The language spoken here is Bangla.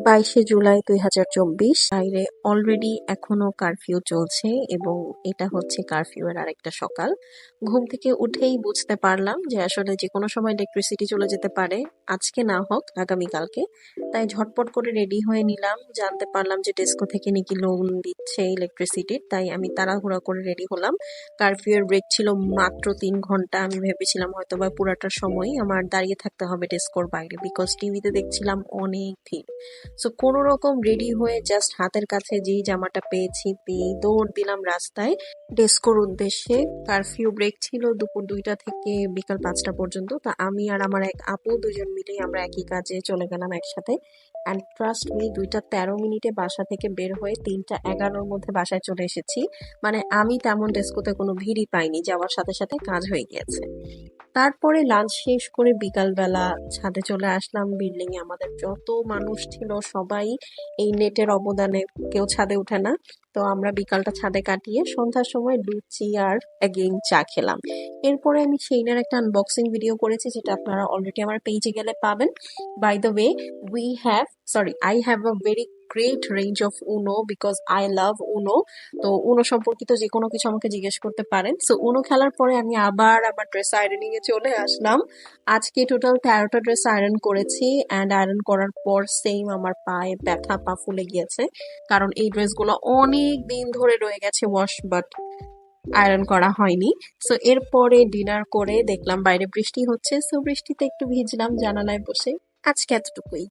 22শে জুলাই 2024 বাইরে অলরেডি এখনো কারফিউ চলছে এবং এটা হচ্ছে কারফিউ এর আরেকটা সকাল। ঘুম থেকে উঠেই বুঝতে পারলাম যে আসলে যে কোনো সময় ইলেকট্রিসিটি চলে যেতে পারে, আজকে না হোক আগামীকালকে। তাই ঝটপট করে রেডি হয়ে নিলাম, জানতে পারলাম যে টেস্কো থেকে নাকি লোন দিচ্ছে ইলেকট্রিসিটির, তাই আমি তাড়াহুড়া করে রেডি হলাম। কারফিউ এর ব্রেক ছিল মাত্র 3 ঘন্টা। আমি ভেবেছিলাম হয়তো বা পুরাটা সময় আমার দাঁড়িয়ে থাকতে হবে টেস্কোর বাইরে, বিকজ টিভিতে দেখছিলাম অনেক ভিড়। সো কোনো রকম রেডি হয়ে জাস্ট হাতের কাছে যেই জামাটা পেয়েছি পেয়ে দৌড় দিলাম রাস্তায় ডেস্কোর উদ্দেশ্যে। কারফিউ ব্রেক ছিল দুপুর 2টা থেকে বিকাল 5টা পর্যন্ত। তা আমি আর আমার এক আপু দুজন মিলেই আমরা একই কাজে চলে গেলাম একসাথে। অ্যান্ড ট্রাস্ট মি, 2টা 13 মিনিটে বাসা থেকে বের হয়ে 3টা 11-র মধ্যে বাসায় চলে এসেছি। মানে আমি তেমন ডেস্কোতে কোনো ভিড়ই পাইনি, যাওয়ার সাথে সাথে কাজ হয়ে গিয়েছে। তারপরে লাঞ্চ শেষ করে বিকালবেলা ছাদে চলে আসলাম। বিল্ডিং এ আমাদের যত মানুষ ছিল সবাই এই নেটের অবদানে কেউ ছাদে উঠে না। তো আমরা বিকালটা ছাদে কাটিয়ে সন্ধ্যার সময় লুচি আর এগেইন চা খেলাম। এরপরে আমি সেইনার একটা আনবক্সিং ভিডিও করেছি, যেটা আপনারা অলরেডি আমার পেজে গেলে পাবেন। By the way, I have a very great range of Uno because I love Uno. তো উনো সম্পর্কিত যে কোনো কিছু আমাকে জিজ্ঞেস করতে পারেন। সো উনো খেলার পরে আমি আবার আমার ড্রেস আয়রনিং এ চলে আসলাম। আজকে টোটাল 13টা ড্রেস আয়রন করেছি, অ্যান্ড আয়রন করার পর সেম আমার পায়ে ব্যথা, পা ফুলে গিয়েছে, কারণ এই ড্রেসগুলো অনেক দিন ধরে রয়ে গেছে ওয়াশ বাট আয়রন করা হয়নি। সো এরপরে ডিনার করে দেখলাম বাইরে বৃষ্টি হচ্ছে, সো বৃষ্টিতে একটু ভিজলাম জানালায় বসে। আজকে এতটুকুই।